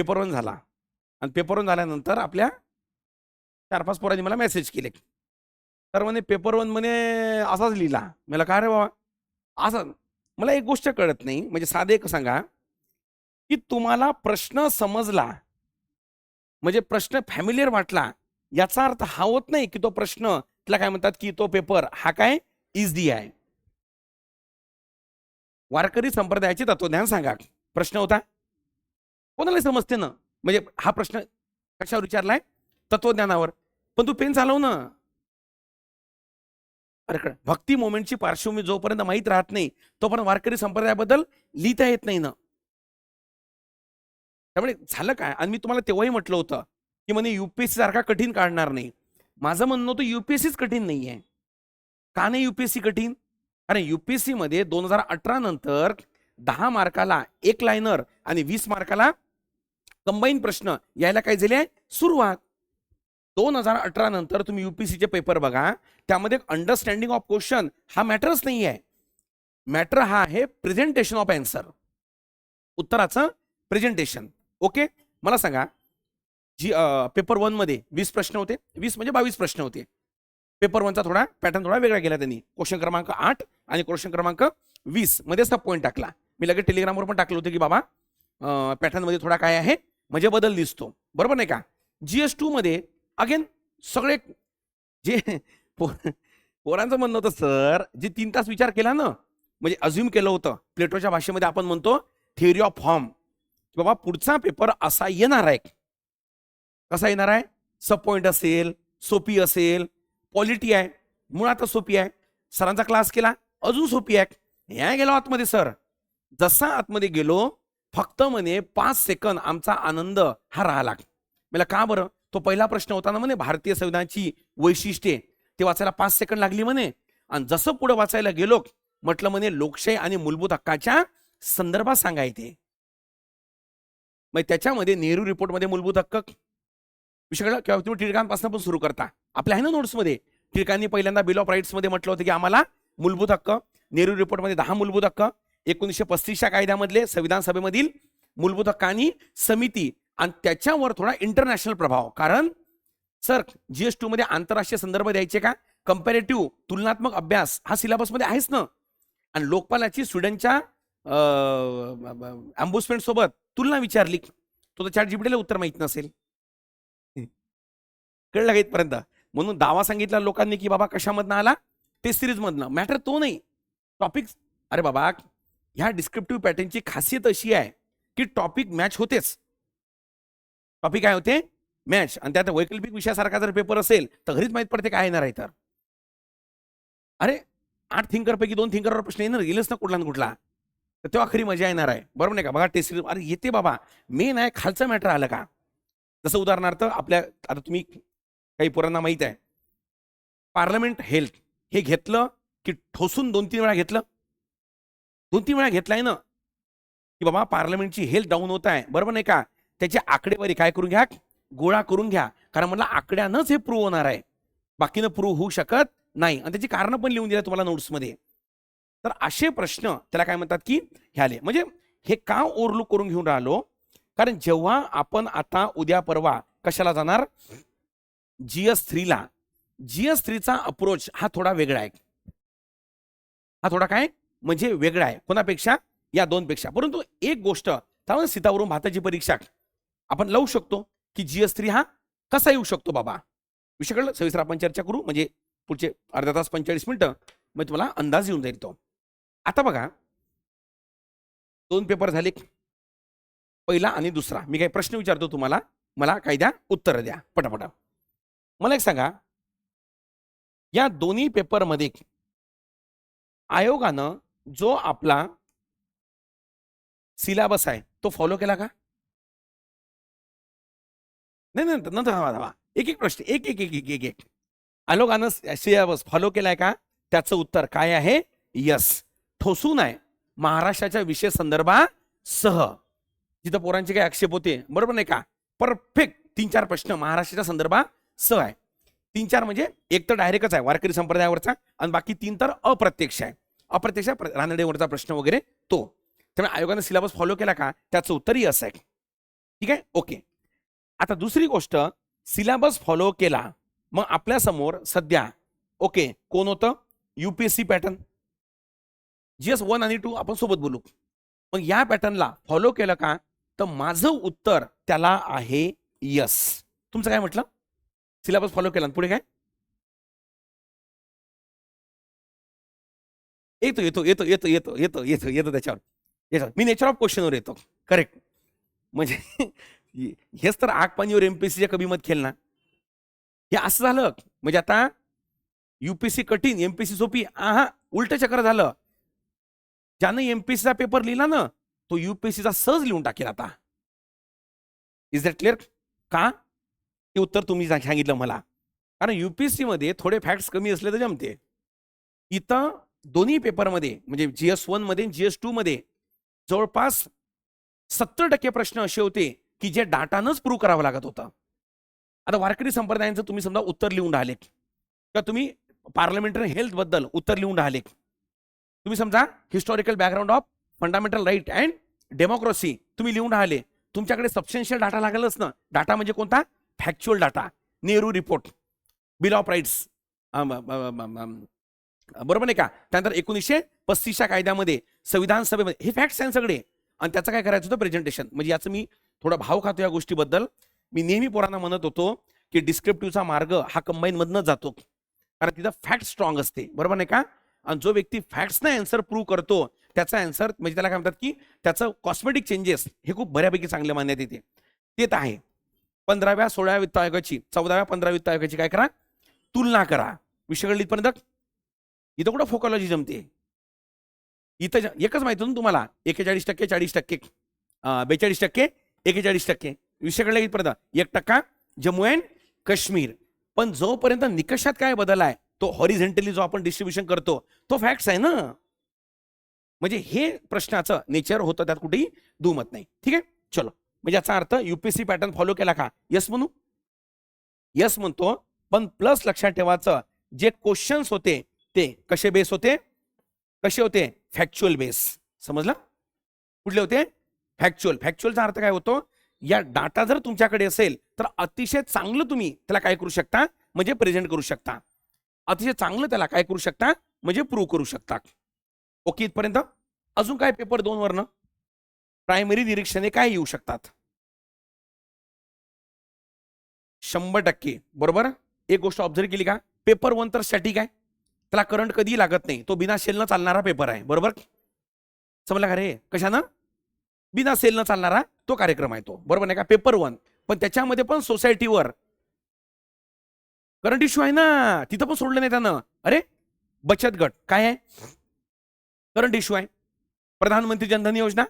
Paper 1 झाला आणि paper 1 झाल्यानंतर आपल्या 4-5 पोरांनी मला मेसेज केले. तर म्हणे पेपर 1 म्हणे असाच लिहिला. मला काय रे बाबा असं. मला एक गोष्ट कळत नाही, म्हणजे साधं एक सांगा, की तुम्हाला प्रश्न समजला म्हणजे प्रश्न फॅमिलियर वाटला, याचा अर्थ हा होत नाही की तो प्रश्न त्याला काय म्हणतात की तो पेपर हा काय इझी आहे. वारकरी संप्रदायाचे तत्वज्ञान सांगा प्रश्न होता. कोणाला समजते ना, म्हणजे हा प्रश्न कशावर विचारलाय? तत्वज्ञानावर. पण तू पेन चालव ना. अरे भक्ती मोमेंटची पार्श्वभूमी जोपर्यंत माहीत राहत नाही तोपर्यंत वारकरी संप्रदायाबद्दल लिहिता येत नाही ना. त्यामुळे झालं काय, आणि मी तुम्हाला तेव्हाही म्हटलं होतं की म्हणे युपीएससी सारखा कठीण काढणार नाही. माझं म्हणणं होतं युपीएससीच कठीण नाहीये. का नाही युपीएससी कठीण? कारण युपीएससी मध्ये 2018 नंतर 10 मार्काला एक लायनर आणि 20 मार्काला कंबाईन प्रश्न यायला काय झाले सुरुवात. 2018 नंतर तुम्ही युपीएससीचे पेपर बघा, त्यामध्ये अंडरस्टँडिंग ऑफ क्वेश्चन हा मॅटरच नाही आहे. मॅटर हा आहे प्रेझेंटेशन ऑफ आन्सर, उत्तराचं प्रेझेंटेशन. ओके, मला सांगा जी पेपर 1 मध्ये 20 प्रश्न होते, 20 म्हणजे 22 प्रश्न होते. पेपर 1चा थोडा पॅटर्न थोडा वेगळा गेला त्यांनी. क्वेश्चन क्रमांक 8 आणि क्वेश्चन क्रमांक 20 मध्ये सब पॉईंट टाकला. मी लगेच टेलिग्रामवर पण टाकलं होतं की बाबा पॅटर्न मध्ये थोडा काय आहे म्हणजे बदल दिसतो, बरोबर नाही का. GS2 मध्ये अगेन सगळे जे पोरांचं म्हणणं होतं सर, जे 3 तास विचार केला ना, म्हणजे अज्युम केलं होतं प्लेटोच्या भाषेमध्ये आपण म्हणतो थिअरी ऑफ फॉर्म, बाबा पुढचा पेपर असा येणार आहे. कसा येणार आहे? सब पॉईंट असेल, सोपी असेल, पॉलिटी आहे मुळातच सोपी आहे. सरांचा क्लास केला अजून सोपी आहे. या गेलो आतमध्ये सर, जसा आतमध्ये गेलो फक्त म्हणे 5 सेकंद आमचा आनंद हा राहिला. मला का बरं? तो पहिला प्रश्न होता ना म्हणे भारतीय संविधानाची वैशिष्ट्ये, ते वाचायला 5 सेकंद लागली म्हणे. आणि जसं पुढे वाचायला गेलो म्हटलं म्हणे लोकशाही आणि मूलभूत हक्काच्या संदर्भात सांगायचे. मग त्याच्यामध्ये नेहरू रिपोर्टमध्ये मूलभूत हक्क विषय किंवा तुम्ही टिळकांपासून पण सुरू करता. आपल्या आहे ना नोट्समध्ये, टिळकांनी पहिल्यांदा बिल ऑफ राईट्स मध्ये म्हटलं होतं की आम्हाला मूलभूत हक्क. नेहरू रिपोर्टमध्ये 10 मूलभूत हक्क, 1935च्या कायद्यामधले संविधान सभेमधील मूलभूत हक्क आणि समिती, आणि त्याच्यावर थोडा इंटरनॅशनल प्रभाव. कारण सर GS2 मध्ये आंतरराष्ट्रीय संदर्भ द्यायचे का? कंपॅरेटिव्ह तुलनात्मक अभ्यास हा सिलेबसमध्ये आहेच ना. आणि लोकपालाची स्वीडनच्या अम्बुसमेंट सोबत तुलना विचारली, तो तर चॅट जीपीटीला उत्तर माहित नसेल. कळलं का इथपर्यंत? म्हणून दावा सांगितला लोकांनी की बाबा कशामधनं आला, ते सिरीज मधनं. मॅटर तो नाही, टॉपिक. अरे बाबा ह्या डिस्क्रिप्टिव्ह पॅटर्नची खासियत अशी आहे की टॉपिक मॅच होतेच. टॉपिक काय होते? मॅच. आणि त्यात वैकल्पिक विषयासारखा जर पेपर असेल तर घरीच माहित पडते काय येणार आहे. तर अरे 8 थिंकर पैकी 2 थिंकरवर प्रश्न येणार गेलेच ना कुठला ना कुठला, तर तेव्हा खरी मजा येणार आहे, बरोबर नाही का. बघा टेस्ट सिरीज अरे येते बाबा, मेन आहे खालचं मॅटर आलं का. जसं उदाहरणार्थ आपल्या आता तुम्ही काही पोरांना माहित आहे पार्लमेंट हेल्थ हे घेतलं की ठोसून 2-3 वेळा घेतलं. 2-3 वेळा घेतलाय ना की बाबा पार्लमेंटची हेल्थ डाऊन होत आहे, बरोबर नाही का. त्याची आकडेवारी काय करून घ्या, गोळा करून घ्या. कारण मला आकड्यानंच हे प्रूव्ह होणार आहे, बाकीनं प्रूव्ह होऊ शकत नाही. आणि त्याची कारणं पण लिहून दिल्या तुम्हाला नोट्समध्ये. तर असे प्रश्न त्याला काय म्हणतात की हे आले. म्हणजे हे का ओव्हरलुक करून घेऊन राहिलो, कारण जेव्हा आपण आता उद्या परवा कशाला जाणार GS3ला, GS3चा अप्रोच हा थोडा वेगळा आहे. हा थोडा काय म्हणजे वेगळा आहे कोणापेक्षा, या 2 पेक्षा. परंतु एक गोष्ट त्यामुळे सीतावरून भाताची परीक्षा आपण लावू शकतो की GS3 हा कसा येऊ शकतो बाबा. विषय कळलं, सविस्तर आपण चर्चा करू, म्हणजे पुढचे अर्धा तास 45 मिनिटं मग तुम्हाला अंदाज येऊन जाईल तो. आता बघा 2 पेपर झाले, पहिला आणि दुसरा. मी काही प्रश्न विचारतो तुम्हाला, मला काय द्या उत्तर द्या पटापटा. मला एक सांगा, या दोन्ही पेपरमध्ये आयोगानं जो आपला सिलेबस आहे तो फॉलो केला का? नाही नाही नंतर धावा एक एक प्रश्न, एक एक एक एक एक एक. आयोगानं सिलेबस फॉलो केलाय का? त्याचं उत्तर काय आहे? यस. ठोसून आहे महाराष्ट्राच्या विषय संदर्भासह, जिथं पोरांचे काही आक्षेप होते, बरोबर नाही का. परफेक्ट 3-4 प्रश्न महाराष्ट्राच्या संदर्भासह आहे. 3-4 म्हणजे एक तर डायरेक्टच आहे वारकरी संप्रदायावरचा, आणि बाकी 3 तर अप्रत्यक्ष आहे. अप्रत्यक्ष रानडेवरचा प्रश्न वगैरे तो. त्यामुळे आयोगाने सिलेबस फॉलो केला का? त्याचं उत्तर यस आहे. ठीक आहे, ओके. आता दुसरी गोष्ट, सिलेबस फॉलो केला, मग आपल्या समोर सध्या ओके कोण होतं? UPSC pattern. जीएस 1 आणि 2 आपण सोबत बोलू. मग या पॅटर्नला फॉलो केलं का? तर माझं उत्तर त्याला आहे यस. तुमचं काय म्हटलं? सिलेबस फॉलो केला पुढे काय? येतो येतो येतो येतो येतो येतो येतो येतो त्याच्यावर येतो. मी नेचर ऑफ क्वेश्चनवर येतो. करेक्ट. म्हणजे हेच तर आग पाणीवर एमपीएससीच्या कमीमत खेळ ना. हे असं झालं म्हणजे आता युपीएससी कठीण एमपीएससी सोपी, आहा उलट चक्र झालं. ज्यानं एमपीएससीचा पेपर लिहिला ना तो युपीएससीचा सहज लिहून टाकेल आता. Is that clear? का? ते उत्तर तुम्ही सांगितलं मला. कारण युपीएससी मध्ये थोडे फॅक्ट्स कमी असले तर जमते. इथं दोन्ही पेपरमध्ये म्हणजे GS1 मध्ये GS2 मध्ये जवळपास 70% प्रश्न असे होते की जे डाटानंच प्रूव्ह करावं लागत होतं. आता वारकरी संप्रदायांचं तुम्ही समजा उत्तर लिहून राहिले किंवा तुम्ही पार्लमेंटरी हेल्थ बद्दल उत्तर लिहून राहिले, तुम्ही समजा historical background of fundamental right and democracy तुम्ही लिहून राहिले, तुमच्याकडे सबस्टेन्शियल डाटा लागेलच ना. डाटा म्हणजे कोणता? Factual data. Nehru report, bill of rights, बरोबर नाही का? त्यानंतर 1935च्या कायद्यामध्ये संविधान सभेमध्ये हे फॅक्ट्स आहेत सगळे. आणि त्याचं काय करायचं होतं? प्रेझेंटेशन. म्हणजे याचं मी थोडा भाव खातो या गोष्टीबद्दल. मी नेहमी पोरांना म्हणत होतो की डिस्क्रिप्टिव्हचा मार्ग हा कंबाईन मधनं जातो, कारण तिथं फॅक्ट स्ट्रॉंग असते, बरोबर नाही का? आणि जो व्यक्ती फॅक्ट्सना आन्सर प्रूव्ह करतो त्याचा आन्सर म्हणजे त्याला काय म्हणतात की त्याचं कॉस्मेटिक चेंजेस हे खूप बऱ्यापैकी चांगले मानण्यात येते. ते तर आहे. 15व्या 16व्या वित्त आयोगाची 14व्या 15व्या वित्त आयोगाची काय करा? तुलना करा. विषय कळलीपर्यंत इथं कुठं फोकॉलॉजी जमते? इथं एकच माहिती ना तुम्हाला, 41% 40%, 42% 41%. विषय कळला इथपर्यंत. 1% जम्मू अँड काश्मीर. पण जोपर्यंत निकषात काय बदल आहे तो हॉरिझेंटली जो आपण डिस्ट्रीब्युशन करतो तो फॅक्ट्स आहे ना. म्हणजे हे प्रश्नाचं नेचर होतं, त्यात कुठेही दुमत नाही. ठीक आहे, चलो. म्हणजे याचा अर्थ युपीएससी पॅटर्न फॉलो केला का? यस म्हणू? यस म्हणतो. पण प्लस लक्षात ठेवायचं, जे क्वेश्चन्स होते ते कसे बेस होते? कसे होते? Factual base. समजलं? कुठले होते? फॅक्च्युअल. फॅक्च्युअलचा अर्थ काय होतो? या डाटा जर तुमच्याकडे असेल तर अतिशय चांगलं तुम्ही त्याला काय करू शकता? म्हणजे प्रेझेंट करू शकता. अतिशय चांगलं त्याला काय करू शकता? म्हणजे प्रूव्ह करू शकता. ओके इथपर्यंत? अजून काय पेपर 2 वरनं प्रायमरी निरीक्षणे काय येऊ शकतात? 100% बरोबर. एक गोष्ट ऑब्झर्व केली का? पेपर 1 तर स्टॅटिक आहे, त्याला करंट कधीही लागत नाही, तो बिना सेलनं चालणारा पेपर आहे, बरोबर. समजला का रे? कशानं? बिना सेलनं चालणारा तो कार्यक्रम आहे तो, बरोबर नाही का? पेपर 1. पण त्याच्यामध्ये पण सोसायटीवर करंट इश्यू आहे ना, तिथं पण सोडलं नाही त्यानं. अरे बचत गट काय आहे? करंट इश्यू आहे. प्रधानमंत्री जनधन योजना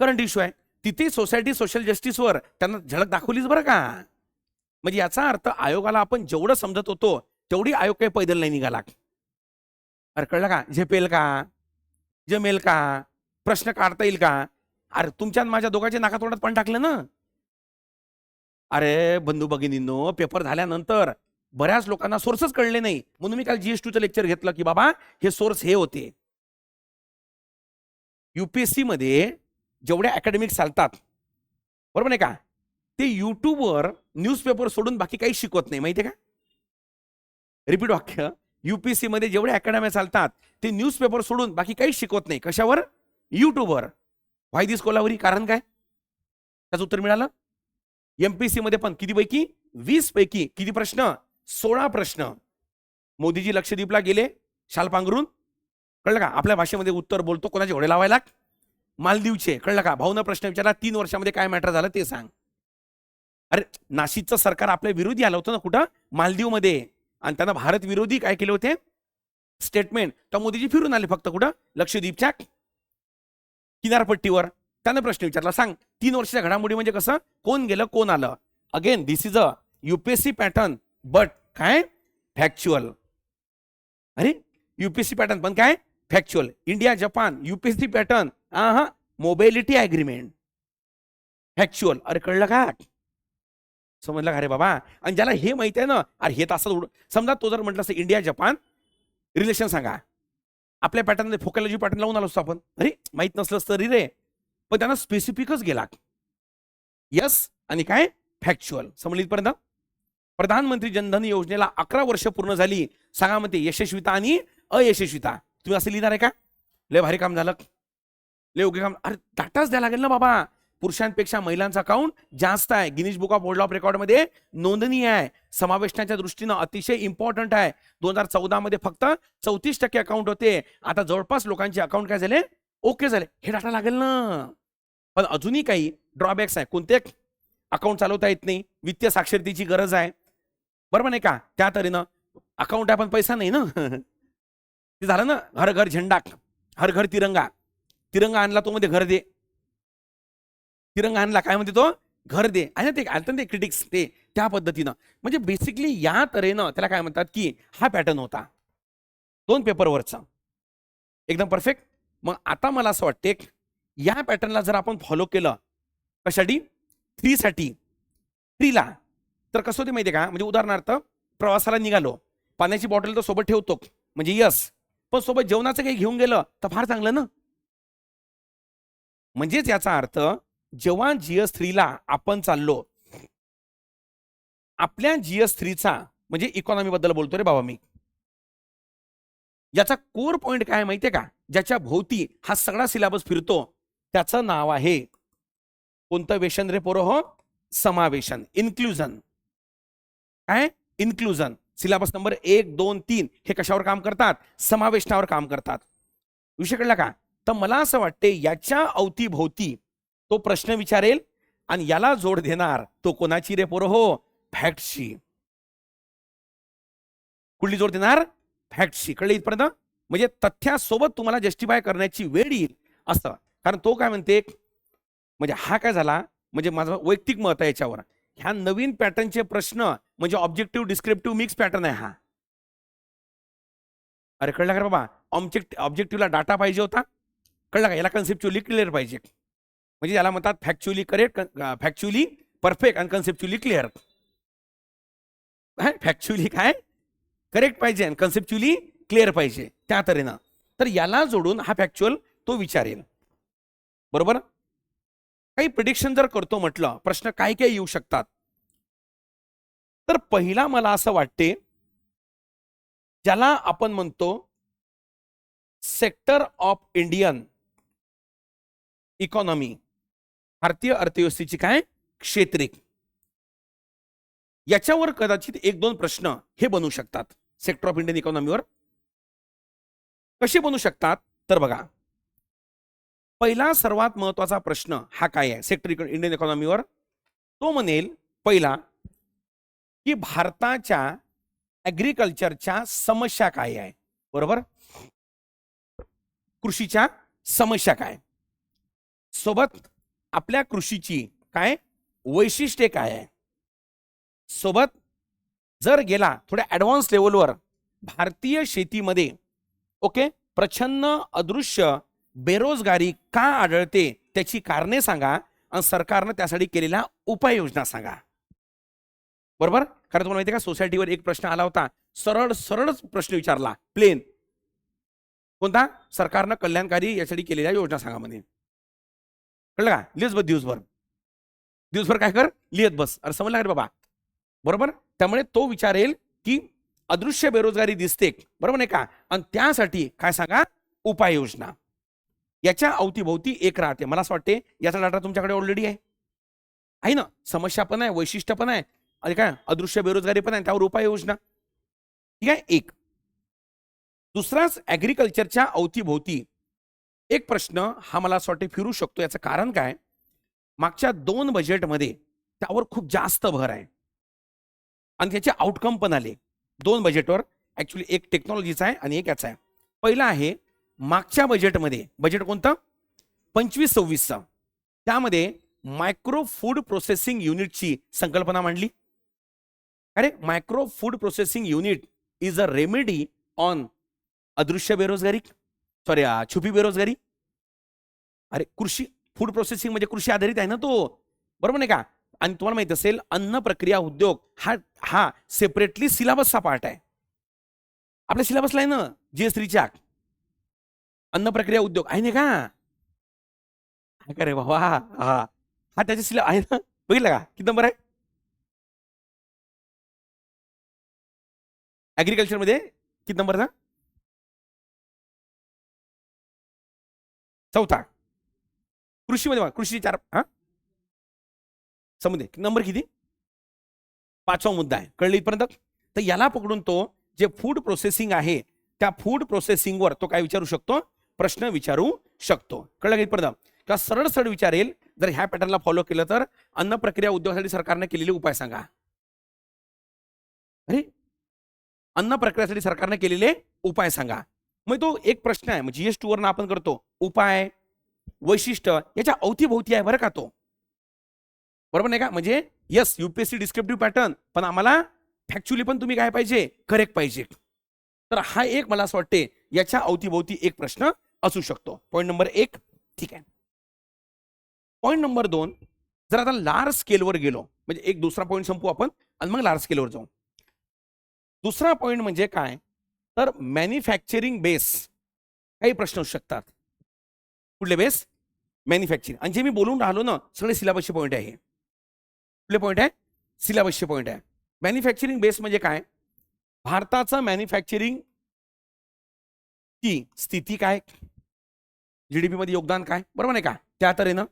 करंट इश्यू आहे. तिथे सोसायटी सोशल जस्टिसवर त्यांना झलक दाखवलीच बरं का. म्हणजे याचा अर्थ आयोगाला आपण जेवढं समजत होतो तेवढी आयोग काही पैदल नाही निघाला. अरे कळलं का? झेपेल का? जमेल का? प्रश्न काढता येईल का? अरे तुमच्या माझ्या दोघांच्या नाकातोंडात पण टाकलं ना. अरे बंधू भगिनींनो, पेपर झाल्यानंतर बऱ्याच लोकांना सोर्सच कळले नाही, म्हणून मी काल GS2चं लेक्चर घेतलं की बाबा हे सोर्स हे होते. युपीएससी मध्ये जेवढ्या अकॅडमिक चालतात, बरोबर नाही का, ते युट्यूबवर न्यूजपेपर सोडून बाकी काही शिकवत नाही, माहितीये का? रिपीट वाक्य. युपीएससी मध्ये जेवढे अकॅडम्या चालतात ते न्यूजपेपर सोडून बाकी काही शिकवत नाही. कशावर? युट्यूबवर. व्हाय दिस कोलावरी? कारण काय? त्याचं उत्तर मिळालं. एमपीएससी मध्ये पण किती पैकी? 20 पैकी किती प्रश्न? 16 प्रश्न. मोदीजी लक्षद्वीपला गेले शाल पांघरून, कळलं का? आपल्या भाषेमध्ये उत्तर बोलतो. कोणाचे घोडे लावायला? मालदीवचे, कळलं का? भाऊनं प्रश्न विचारला 3 वर्षामध्ये काय मॅटर झालं ते सांग. अरे नाशिकचं सरकार आपल्या विरोधी आलं होतं ना कुठं? मालदीवमध्ये. आणि त्यांना भारत विरोधी काय केले होते? स्टेटमेंट. तर मोदीजी फिरून आले फक्त कुठं? लक्षद्वीपच्या किनारपट्टीवर. त्यानं प्रश्न विचारला, सांग 3 वर्षाच्या घडामोडी म्हणजे कसं? कोण गेलं कोण आलं? Again this is a UPSC pattern but काय? फॅक्च्युअल. अरे युपीएससी पॅटर्न पण काय? Factual. India Japan UPSC pattern mobility agreement factual. अरे कळलं का? समजलं का रे बाबा? आणि ज्याला हे माहिती आहे ना, अरे हे असं समजा तो जर म्हटलं असं इंडिया जपान रिलेशन सांगा, आपल्या पॅटर्न फोकॉलॉजी पॅटर्न लावून आलो असतो आपण. अरे माहित नसलं तरी रे, पण त्यांना स्पेसिफिकच गेला. यस आणि काय फॅक्च्युअल. समजली इथपर्यंत? प्रधानमंत्री जनधन योजनेला 11 वर्ष पूर्ण झाली. सांगा मग ते यशस्वीता आणि अयशस्वीता. तुम्ही असं लिहिणार आहे का? लय भारी काम झालं, लय योग्य काम. अरे डाटाच द्यायला लागेल ना बाबा. पुरुषांपेक्षा महिलांचा अकाउंट जास्त आहे. Guinness book of world of रेकॉर्डमध्ये नोंदणी आहे. समावेशनाच्या दृष्टीनं अतिशय इम्पॉर्टंट आहे. 2014 मध्ये फक्त 34% अकाउंट होते. आता जवळपास लोकांचे अकाउंट काय झाले? ओके झाले. हे डाटा लागेल ना. पण अजूनही काही ड्रॉबॅक्स आहे. कोणते? अकाउंट चालवता येत नाही, वित्तीय साक्षरतेची गरज आहे, बरोबर नाही का? त्या तऱ्हेनं अकाउंट आहे पण पैसा नाही ना. ते झालं ना. हर घर झेंडा, हर घर तिरंगा. तिरंगा आणला तो मध्ये घर दे. तिरंगा आणला काय म्हणते तो? घर दे. आणि ते आलं ते क्रिटिक्स ते त्या पद्धतीनं. म्हणजे बेसिकली या तऱ्हेनं त्याला काय म्हणतात की हा पॅटर्न होता 2 पेपरवरचा. एकदम परफेक्ट. मग आता मला असं वाटते या पॅटर्नला जर आपण फॉलो केलं, कशासाठी? 3 साठी, 3 ला, तर कसं होते माहितीये का? म्हणजे उदाहरणार्थ प्रवासाला निघालो, पाण्याची बॉटल तर सोबत ठेवतो म्हणजे यस, पण सोबत जेवणाचं काही घेऊन गेलं तर फार चांगलं ना. म्हणजेच याचा अर्थ जेव्हा GS3 ला आपण चाललो, आपल्या GS3 चा म्हणजे इकॉनॉमी बद्दल बोलतो रे बाबा मी. याचा कोर पॉइंट काय माहितीये का? ज्याच्या भोवती हा सगळा सिलेबस फिरतो त्याचं नाव आहे कोणतं वेशन रे पोरो हो? समावेशन, इन्क्लुजन. काय? इन्क्लुजन. सिलेबस नंबर 1, 2, 3 हे कशावर काम करतात? समावेशनावर काम करतात. विषय कळला का? तर मला असं वाटते याच्या अवतीभोवती तो प्रश्न विचारेल आणि याला जोड देणार तो कोणाची रे पोरो हो? फॅक्टशी. कुठली जोड देणार? फॅक्टशी. कळले इथपर्यंत? म्हणजे तथ्यासोबत तुम्हाला जस्टिफाय करण्याची वेळ येईल असं. कारण तो काय म्हणते, म्हणजे हा काय झाला, म्हणजे माझं वैयक्तिक मत आहे याच्यावर, ह्या नवीन पॅटर्नचे प्रश्न म्हणजे ऑब्जेक्टिव्ह डिस्क्रिप्टिव्ह मिक्स पॅटर्न आहे हा. अरे कळला का बाबा? ऑब्जेक्टिव्हला डाटा पाहिजे होता, कळला का? याला कन्सेप्च्युअली क्लिअर पाहिजे. म्हणजे याला म्हणतात फॅक्च्युअली करेक्ट, फॅक्च्युअली परफेक्ट आणि कन्सेप्च्युअली क्लिअर. फॅक्च्युअली काय करेक्ट पाहिजे आणि कन्सेप्च्युअली क्लिअर पाहिजे त्या तऱ्हेनं. तर याला जोडून हा फॅक्च्युअल तो विचारेल, बरोबर? काही प्रिडिक्शन जर करतो म्हटलं, प्रश्न काय काय येऊ शकतात, तर पहिला मला असं वाटते ज्याला आपण म्हणतो सेक्टर ऑफ इंडियन इकॉनॉमी, भारतीय अर्थव्यवस्थेची काय क्षेत्रे, याच्यावर कदाचित 1-2 प्रश्न हे बनू शकतात. सेक्टर ऑफ इंडियन इकॉनॉमीवर कसे बनू शकतात? तर बघा, पहिला सर्वात महत्वाचा प्रश्न हा काय आहे सेक्टर इंडियन इकॉनॉमीवर? तो म्हणेल पहिला की भारताच्या ऍग्रिकल्चरच्या समस्या काय आहे, बरोबर? कृषीच्या समस्या काय, सोबत आपल्या कृषीची काय वैशिष्ट्ये काय आहे, सोबत जर गेला थोड्या ऍडव्हान्स लेवलवर भारतीय शेतीमध्ये ओके प्रचंड अदृश्य बेरोजगारी का आढळते त्याची कारणे सांगा आणि सरकारनं त्यासाठी केलेल्या उपाययोजना सांगा, बरोबर? कारण तुम्हाला माहिती आहे का, सोसायटीवर एक प्रश्न आला होता, सरळ सरळच प्रश्न विचारला, प्लेन, कोणता? सरकारनं कल्याणकारी यासाठी केलेल्या योजना सांगा म्हणे. कळलं का? लिहित बस दिवसभर, दिवसभर काय कर, लिहित बस. अरे समजलं का रे बाबा? बरोबर. त्यामुळे तो विचारेल की अदृश्य बेरोजगारी दिसते, बरोबर नाही का, आणि त्यासाठी काय सांगा उपाययोजना. याच्या अवतीभोवती एक राहते. मला असं वाटते याचा डाटा तुमच्याकडे ऑलरेडी आहे ना. समस्या पण आहे, वैशिष्ट्य पण आहे आणि काय अदृश्य बेरोजगारी पण आहे, त्यावर उपाययोजना. ठीक आहे. एक दुसराच ऍग्रिकल्चरच्या अवतीभोवती एक प्रश्न हा मला असं वाटते फिरू शकतो. याचं कारण काय, मागच्या 2 बजेटमध्ये त्यावर खूप जास्त भर आहे आणि त्याचे आउटकम पण आले 2 बजेटवर. ऍक्च्युली एक टेक्नॉलॉजीचा आहे आणि एक याचा आहे. पहिला आहे मागच्या बजेटमध्ये, बजेट कोणतं 25-26चा, त्यामध्ये मायक्रो फूड प्रोसेसिंग युनिटची संकल्पना मांडली. अरे micro food processing unit is a remedy on अदृश्य बेरोजगारी, सॉरी छुपी बेरोजगारी. अरे कृषी फूड प्रोसेसिंग म्हणजे कृषी आधारित आहे ना तो, बरोबर नाही का? आणि तुम्हाला माहित असेल अन्न प्रक्रिया उद्योग हा हा सेपरेटली सिलेबसचा पार्ट आहे. आपल्या सिलेबसला आहे ना GS3च्या अन्न प्रक्रिया उद्योग आहे नाही का? काय करे बाबा, हा हा त्याचे सिलेबस आहे ना. बघितलं का किती नंबर आहे ऍग्रिकल्चरमध्ये? किती नंबरचा? चौथा. कृषीमध्ये बघा, कृषी 4. हा समजले नंबर किती? 5वा मुद्दा आहे. कळलं इथपर्यंत? तर याला पकडून तो जे फूड प्रोसेसिंग आहे त्या फूड प्रोसेसिंगवर तो काय विचारू शकतो? प्रश्न विचारू शकतो. कळलं का इथपर्यंत? का सरळ सरळ विचारेल जर ह्या पॅटर्नला फॉलो केलं तर अन्न प्रक्रिया उद्योगासाठी सरकारने केलेले उपाय सांगा. अरे अन्न प्रक्रियासाठी सरकारने केलेले उपाय सांगा. मग तो एक प्रश्न आहे. म्हणजे GS2 वरनं आपण करतो उपाय वैशिष्ट्य याच्या अवतीभोवती आहे बरं का तो. बरोबर नाही का? म्हणजे यस UPSC डिस्क्रिप्टिव्ह पॅटर्न पण आम्हाला फॅक्च्युअली पण तुम्ही काय पाहिजे? करेक्ट पाहिजे. तर हा एक मला असं वाटते याच्या अवतीभोवती एक प्रश्न असू शकतो. पॉईंट नंबर 1 ठीक आहे. पॉईंट नंबर 2 जर आता लार्ज स्केलवर गेलो म्हणजे एक दुसरा पॉईंट संपू आपण आणि मग लार्ज स्केलवर जाऊ. दुसरा पॉईंट म्हणजे काय? तर मॅन्युफॅक्चरिंग बेस काही प्रश्न असू शकतात. कुठले बेस? मॅन्युफॅक्चरिंग. आणि जे मी बोलून राहिलो ना सगळे सिलेबसचे पॉईंट आहे. कुठले पॉईंट आहे? सिलेबसचे पॉईंट आहे. मॅन्युफॅक्चरिंग बेस म्हणजे काय? भारताचं मॅन्युफॅक्चरिंग ची स्थिती काय? GDP मध्ये योगदान काय? बरोबर नाही का? त्या तऱ्हेनं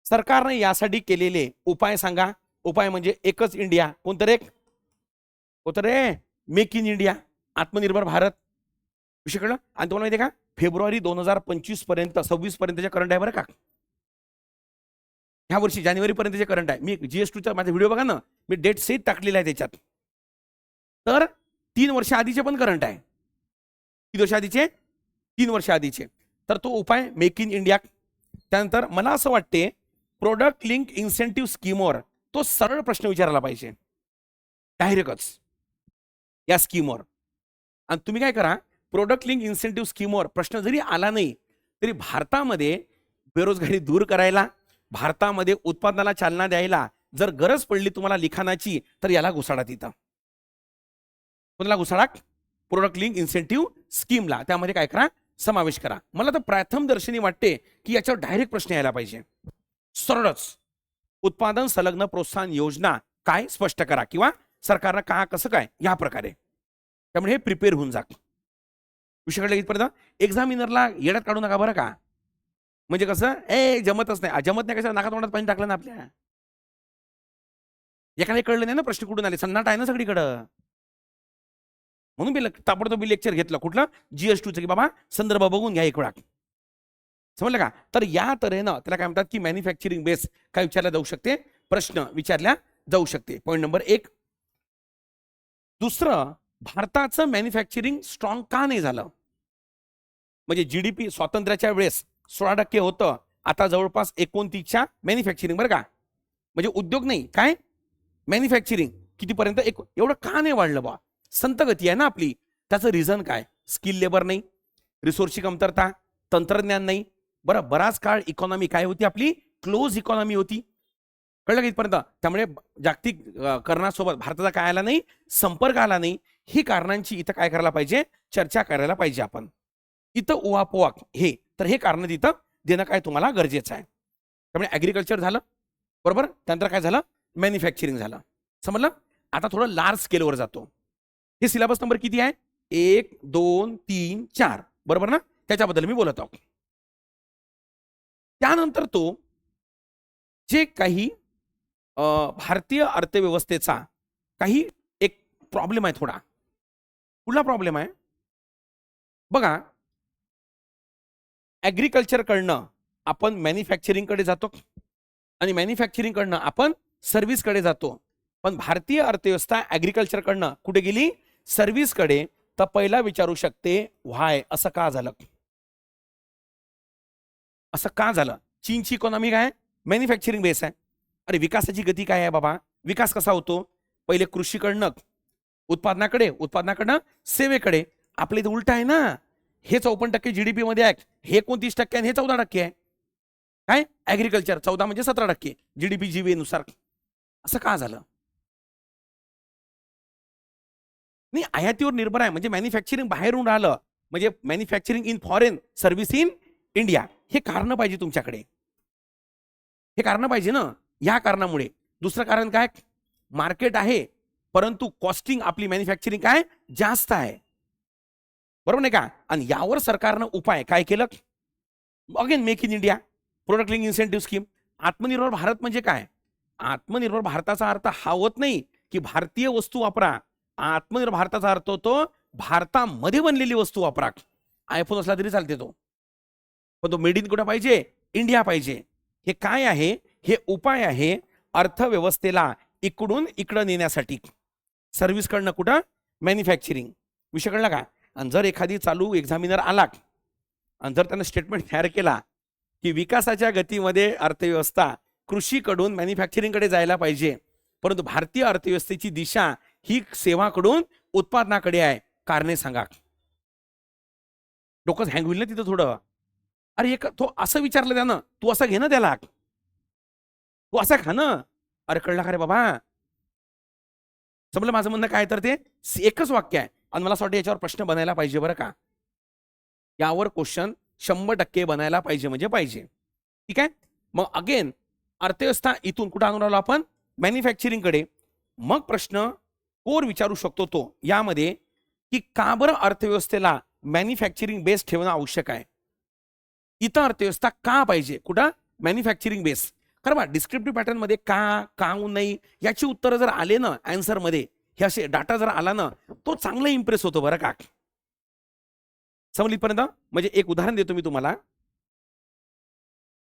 सरकारने यासाठी केलेले उपाय सांगा. उपाय म्हणजे एकच इंडिया. कोणतं रे? कोणतं रे? मेक इन इंडिया, आत्मनिर्भर भारत. विषय कळलं? आणि तुम्हाला माहिती आहे का फेब्रुवारी 2025 पर्यंत 26 पर्यंतच्या करंट आहे बरं का. ह्या वर्षी जानेवारी पर्यंतचे करंट आहे. मी GS2चा माझा व्हिडिओ बघा ना, मी डेट सेट टाकलेला आहे त्याच्यात. तर 3 वर्ष आधीचे पण करंट आहे. किती वर्ष आधीचे? 3 वर्ष आधीचे. तर तो उपाय मेक इन इंडिया. त्यानंतर मला असं वाटते प्रोडक्ट लिंक इन्सेंटिव्ह स्कीमवर तो सरळ प्रश्न विचारायला पाहिजे डायरेक्टच या स्कीमवर. आणि तुम्ही काय करा प्रोडक्ट लिंक इन्सेंटिव्ह स्कीमवर प्रश्न जरी आला नाही तरी भारतामध्ये बेरोजगारी दूर करायला भारतामध्ये उत्पादनाला चालना द्यायला जर गरज पडली तुम्हाला लिखाणाची तर याला घुसाडा तिथं. कोणाला घुसाडा? प्रोडक्ट लिंक इन्सेंटिव्ह स्कीमला. त्यामध्ये काय करा समावेश करा. मला तर प्रथम दर्शनी वाटते की याच्यावर डायरेक्ट प्रश्न यायला पाहिजे सरळच. उत्पादन संलग्न प्रोत्साहन योजना काय स्पष्ट करा किंवा सरकारनं का कसं काय या प्रकारे. त्यामुळे हे प्रिपेअर होऊन जा. विषय कळलं इथपर्यंत? एक्झामिनरला येड्यात काढू नका बरं का. म्हणजे कसं जमतच नाही. जमत नाही कसं नाका तोंडात पाणी टाकलं ना आपल्या. एखाद्या कळलं नाही ना प्रश्न कुठून आले. सन्नाट आहे ना सगळीकडं. म्हणून मी ताबडतोब मी लेक्चर घेतलं कुठलं GS2चं की बाबा संदर्भ बघून घ्या एक वेळा. समजलं का? तर या तऱ्हेनं त्याला काय म्हणतात की मॅन्युफॅक्चरिंग बेस काय विचारला जाऊ शकते? प्रश्न विचारल्या जाऊ शकते. Point number 1. दुसरं भारताचं मॅन्युफॅक्चरिंग स्ट्रॉंग का नाही झालं? म्हणजे GDP स्वातंत्र्याच्या वेळेस 16% होतं, आता जवळपास 29च्या मॅन्युफॅक्चरिंग बरं का. म्हणजे उद्योग नाही काय मॅन्युफॅक्चरिंग कितीपर्यंत एवढं का नाही वाढलं बा? संत गती आहे ना आपली. त्याचं रिझन काय? स्किल लेबर नाही, रिसोर्सची कमतरता, तंत्रज्ञान नाही. बरं बराच काळ इकॉनॉमी काय होती आपली? क्लोज इकॉनॉमी होती. कळलं का इथपर्यंत? त्यामुळे जागतिक करणासोबत भारताचा काय आला नाही? संपर्क आला नाही. ही कारणांची इथं काय करायला पाहिजे? चर्चा करायला पाहिजे आपण. इथं उहापोहा हे तर हे कारण तिथं देणं काय तुम्हाला गरजेचं आहे. त्यामुळे ॲग्रिकल्चर झालं बरोबर. त्यानंतर काय झालं? मॅन्युफॅक्चरिंग झालं. समजलं? आता थोडं लार्ज स्केलवर जातो. हे सिलेबस नंबर किती आहे? 1 2 3 4 बरोबर ना. त्याच्याबद्दल मी बोलत आहोत. त्यानंतर तो जे काही भारतीय अर्थव्यवस्थेचा काही एक प्रॉब्लेम आहे थोडा. कुठला प्रॉब्लेम आहे? बघा ॲग्रिकल्चरकडनं आपण मॅन्युफॅक्चरिंगकडे जातो आणि मॅन्युफॅक्चरिंगकडनं आपण सर्व्हिसकडे जातो. पण भारतीय अर्थव्यवस्था ॲग्रिकल्चरकडनं कुठे गेली? सर्व्हिसकडे. तर पहिला विचारू शकते व्हाय असं का झालं? असं का झालं? चीनची इकॉनॉमी काय? मॅन्युफॅक्चरिंग बेस आहे. अरे विकासाची गती काय आहे बाबा? विकास कसा होतो? पहिले कृषीकडनं उत्पादनाकडे, उत्पादनाकडनं सेवेकडे. आपल्या इथे उलट आहे ना. हे 54% GDP मध्ये आहे, हे 29% आणि हे 14% आहे. काय? ॲग्रिकल्चर 14 म्हणजे 17% GDP GVA नुसार. असं का झालं? नाही आयातीवर निर्भर आहे. म्हणजे मॅन्युफॅक्चरिंग बाहेरून राहिलं म्हणजे manufacturing in foreign service in India. हे कारण पाहिजे तुमच्याकडे. हे कारण पाहिजे ना. या कारणामुळे. दुसरं कारण काय, मार्केट आहे परंतु कॉस्टिंग आपली मॅन्युफॅक्चरिंग काय जास्त आहे, बरोबर नाही का. आणि यावर सरकारनं उपाय काय केलं, again make in India, product link incentive scheme. आत्मनिर्भर भारत म्हणजे काय, आत्मनिर्भर भारताचा अर्थ हा होत नाही की भारतीय वस्तू वापरा. आत्मनिर्भर भारताचा अर्थ होतो भारतामध्ये बनलेली वस्तू वापरा. आयफोन असला तरी चालते तो, पण तो मेड इन कुठं पाहिजे, इंडिया पाहिजे. हे काय आहे, हे उपाय आहे अर्थव्यवस्थेला इकडून इकडं नेण्यासाठी. सर्व्हिस कडनं कुठं, मॅन्युफॅक्चरिंग. विषय कळला का. आणि जर एखादी चालू एक्झामिनर आला आणि जर त्यानं स्टेटमेंट तयार केला की विकासाच्या गतीमध्ये अर्थव्यवस्था कृषीकडून मॅन्युफॅक्चरिंगकडे जायला पाहिजे, परंतु भारतीय अर्थव्यवस्थेची दिशा ही सेवाकडून उत्पादनाकडे आहे, कारणे सांगा. डोकंच हँग होईल ना तिथं थोडं. अरे एक तो असं विचारलं त्यानं, तू असं घे ना त्याला, तू असा खा ना. अरे कळला का रे बाबा, समजलं माझं म्हणणं काय. तर ते एकच वाक्य आहे आणि मला असं वाटतं याच्यावर प्रश्न बनायला पाहिजे बरं का. यावर क्वेश्चन 100% बनायला पाहिजे म्हणजे पाहिजे. ठीक आहे. मग अगेन अर्थव्यवस्था इथून कुठं आणून राहिलो आपण, मॅन्युफॅक्चरिंगकडे. मग प्रश्न कोर विचारू शकतो तो यामध्ये की का बरं अर्थव्यवस्थेला मॅन्युफॅक्चरिंग बेस ठेवणं आवश्यक आहे. इथं अर्थव्यवस्था का पाहिजे, कुठं, मॅन्युफॅक्चरिंग बेस. खरं बा डिस्क्रिप्टिव्ह पॅटर्न मध्ये का नाही याची उत्तरं जर आले ना आन्सर मध्ये, हे असे डाटा जर आला ना, तो चांगला इम्प्रेस होतो बरं का. समजलीपर्यंत. म्हणजे एक उदाहरण देतो मी तुम्हाला.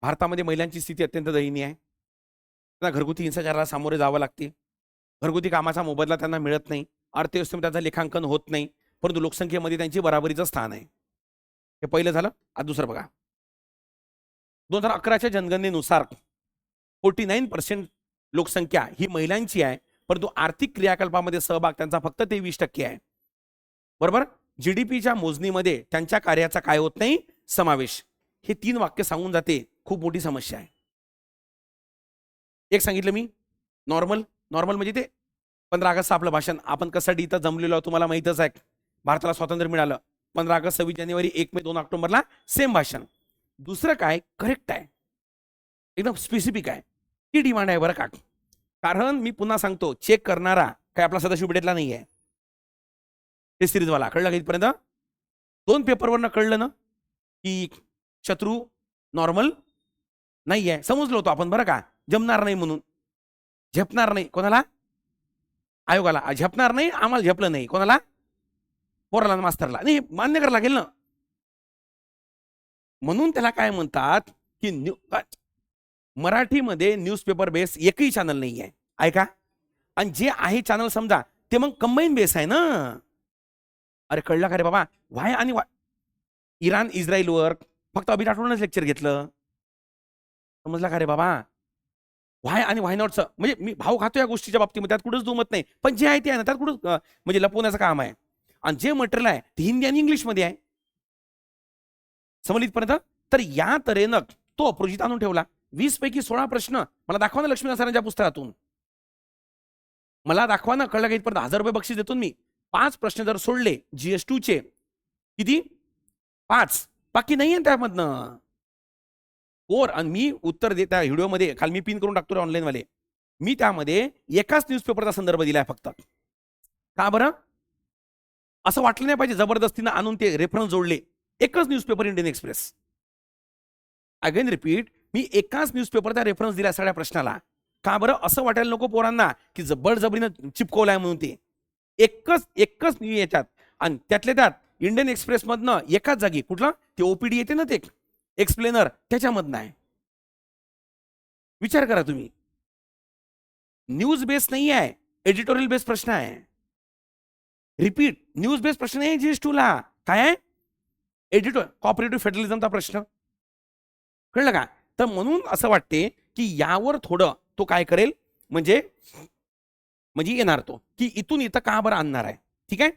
भारतामध्ये महिलांची स्थिती अत्यंत दयनीय आहे. त्यांना घरगुती हिंसाचाराला सामोरे जावं लागते. घरगुती कामाचा मोबदला त्यांना मिळत नाही. अर्थव्यवस्थेमध्ये त्याचं लेखांकन होत नाही, परंतु लोकसंख्येमध्ये त्यांची बराबरीचं स्थान आहे. हे पहिलं झालं. आज दुसरं बघा. 2011च्या जनगणनेनुसार 49% लोकसंख्या ही महिलांची आहे, परंतु आर्थिक क्रियाकल्पामध्ये सहभाग त्यांचा फक्त 23% आहे. बरोबर. जीडीपीच्या मोजणीमध्ये त्यांच्या कार्याचा काय होत नाही, समावेश. हे 3 वाक्य सांगून जाते खूप मोठी समस्या आहे. एक सांगितलं मी नॉर्मल. नॉर्मल म्हणजे ते 15 ऑगस्टचं आपलं भाषण. आपण कशासाठी इथं जमलेलो आहोत तुम्हाला माहितच आहे. भारताला स्वातंत्र्य मिळालं 15 ऑगस्ट, 26 जानेवारी, 1 मे, 2 ऑक्टोबरला सेम भाषण. दुसरं काय, करेक्ट आहे, एकदम स्पेसिफिक आहे. ती डिमांड आहे बरं का. कारण मी पुन्हा सांगतो, चेक करणारा काय आपला सदाशिव बिडेतला नाही आहे, ते सिरीजवाला. कळलं का इथपर्यंत. 2 पेपरवरनं कळलं ना की शत्रू नॉर्मल नाही आहे. समजलो होतो आपण बरं का. जमणार नाही म्हणून, झेपणार नाही कोणाला, आयोगाला झेपणार नाही, आम्हाला झेपलं नाही कोणाला, पोराला मास्तरला नाही, मान्य करायला लागेल ना. म्हणून त्याला काय म्हणतात की मराठीमध्ये न्यूजपेपर बेस एकही चॅनल नाही आहे, ऐका. आणि जे आहे चॅनल समजा ते मग कंबाईन बेस आहे ना. अरे कळलं का रे बाबा. व्हाय आणि इराण इस्रायलवर फक्त अभित आठवडच लेक्चर घेतलं, समजला का रे बाबा. व्हाय आणि व्हाय नॉटचं म्हणजे मी भाव खातो या गोष्टीच्या बाबतीमध्ये, त्यात कुठंच दुमत नाही. पण जे आहे ते आहे ना, त्यात कुठं म्हणजे लपवण्याचं काम आहे. आणि जे मटेरियल आहे ते हिंदी आणि इंग्लिशमध्ये आहे. समजलीपर्यंत. तर या तऱ्हेनं तो अप्रोजित आणून ठेवला. 20 पैकी 16 प्रश्न मला दाखवा ना लक्ष्मीनाथ सरांच्या पुस्तकातून, मला दाखवा ना. कळलं का इथपर्यंत. 1000 रुपये बक्षीस देतो मी. 5 प्रश्न जर सोडले GS2 चे, किती, 5, बाकी नाही आहे त्यामधनं. और आणि मी उत्तर देत त्या व्हिडिओमध्ये काल मी पिन करून टाकतो रे ऑनलाईन वाले. मी त्यामध्ये एकाच न्यूजपेपरचा संदर्भ दिलाय फक्त. का बरं. असं वाटलं नाही पाहिजे जबरदस्तीनं आणून ते रेफरन्स जोडले. एकच newspaper Indian Express. Again repeat, मी एकाच न्यूजपेपरचा रेफरन्स दिला सगळ्या प्रश्नाला. का बरं. असं वाटायला नको पोरांना की बळजबरीनं चिपकवलाय म्हणून. ते एकच याच्यात. आणि त्यातल्या त्यात इंडियन एक्सप्रेस मधनं एकाच जागी कुठला ते ओपीडी येते ना, ते एक्सप्लेनर, त्याच्यामधनं आहे. विचार करा तुम्ही. न्यूज बेस नाही आहे, एडिटोरियल बेस प्रश्न आहे. रिपीट, न्यूज बेस प्रश्न आहे GS2 ला. काय आहे, एडिटोर कॉपरेटिव्ह फेडरलिझमचा प्रश्न. कळलं का. तर म्हणून असं वाटते की यावर थोडं तो काय करेल, म्हणजे येणार तो की इथून इथं का बरं आणणार आहे. ठीक आहे.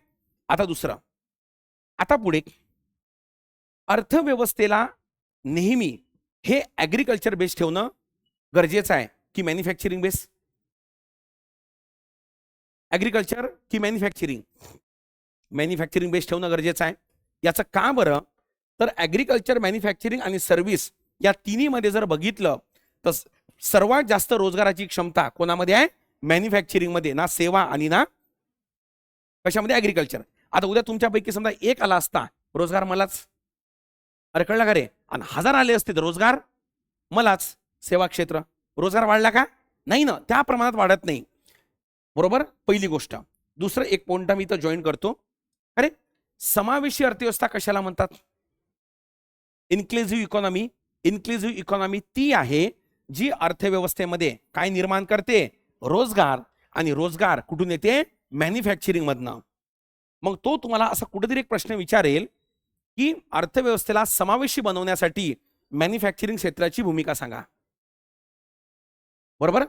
आता दुसरं, आता पुढे अर्थव्यवस्थेला नेहमी हे ऍग्रिकल्चर बेस ठेवणं गरजेचं आहे की मॅन्युफॅक्चरिंग बेस. ऍग्रिकल्चर की मॅन्युफॅक्चरिंग बेस ठेवणं गरजेचं आहे. याचं का बरं. तर ऍग्रिकल्चर, मॅन्युफॅक्चरिंग आणि सर्व्हिस या तिन्हीमध्ये जर बघितलं तर सर्वात जास्त रोजगाराची क्षमता कोणामध्ये आहे? मॅन्युफॅक्चरिंग मध्ये, ना सेवा आणि ना कशामध्ये? ऍग्रिकल्चर. आता उद्या तुमच्यापैकी समजा एक आला असता, रोजगार मलाच. अरे कळलं का रे? आणि 1000 आले असते तर रोजगार मलाच. सेवा क्षेत्र रोजगार वाढला का? नाही ना, त्या प्रमाणात वाढत नाही. बरोबर, पहिली गोष्ट. दुसरं एक पॉइंट मी इथं जॉईन करतो. अरे समावेशी अर्थव्यवस्था कशाला म्हणतात? Inclusive economy. इन्क्लुझिव्ह इकॉनॉमी ती आहे जी अर्थव्यवस्थेमध्ये काय निर्माण करते? रोजगार. आणि रोजगार कुठून येते? मॅन्युफॅक्चरिंग मधनं. मग तो तुम्हाला असा कुठेतरी एक प्रश्न विचारेल की अर्थव्यवस्थेला समावेशी बनवण्यासाठी मॅन्युफॅक्चरिंग क्षेत्राची भूमिका सांगा. बरोबर,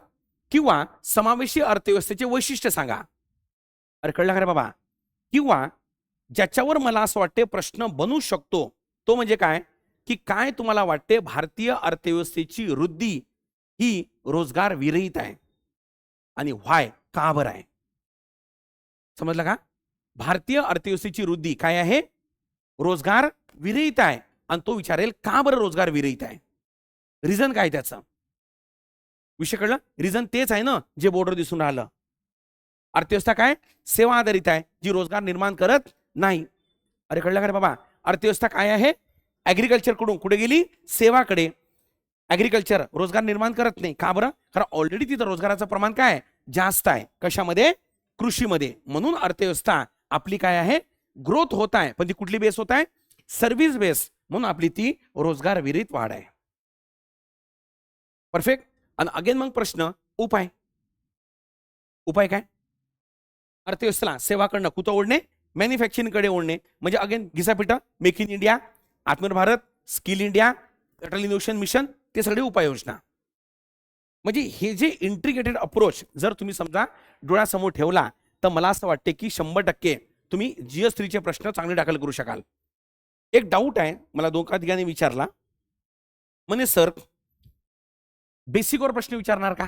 किंवा समावेशी अर्थव्यवस्थेचे वैशिष्ट्य सांगा. अरे कळलं का रे बाबा? किंवा ज्याच्यावर मला असं वाटते प्रश्न बनू शकतो तो म्हणजे काय, की काय तुम्हाला वाटते भारतीय अर्थव्यवस्थेची वृद्धी ही रोजगार विरहित आहे आणि व्हाय, का बरं आहे? समजलं का? भारतीय अर्थव्यवस्थेची वृद्धी काय आहे? रोजगार विरहित आहे. आणि तो विचारेल का बरं रोजगार विरहित आहे? रिझन काय त्याचं? विषय कळलं? रिझन तेच आहे ना जे बोर्डवर दिसून राहिलं. अर्थव्यवस्था काय? सेवा आधारित आहे, जी रोजगार निर्माण करत नाही. अरे कळलं का रे बाबा? अर्थव्यवस्था काय आहे? ऍग्रिकल्चर कडून कुठे गेली? सेवाकडे. ऍग्रिकल्चर रोजगार निर्माण करत नाही. का बरं? कारण ऑलरेडी तिथं रोजगाराचं प्रमाण काय जास्त आहे. कशामध्ये? कृषीमध्ये. म्हणून अर्थव्यवस्था आपली काय आहे? ग्रोथ होत आहे. पण ती कुठली बेस होत आहे? Service base. म्हणून आपली ती रोजगार विरहित वाढ आहे. परफेक्ट. आणि अगेन मग प्रश्न, उपाय. उपाय काय? अर्थव्यवस्थेला सेवाकडनं कुठं ओढणे? मॅन्युफॅक्चरिंगकडे ओढणे. म्हणजे अगेन घिसापिटा, मेक इन इंडिया, आत्मनिर्भर Bharat, skill India, Atal innovation mission, ते सगळे उपाययोजना. म्हणजे हे जे इंटिग्रेटेड अप्रोच जर तुम्ही समजा डोळ्यासमोर ठेवला तर मला असं वाटते की 100% तुम्ही GS3 चे प्रश्न चांगले दाखल करू शकाल. एक डाऊट आहे मला दोघा ठिकाणी विचारला, म्हणे सर बेसिकवर प्रश्न विचारणार का?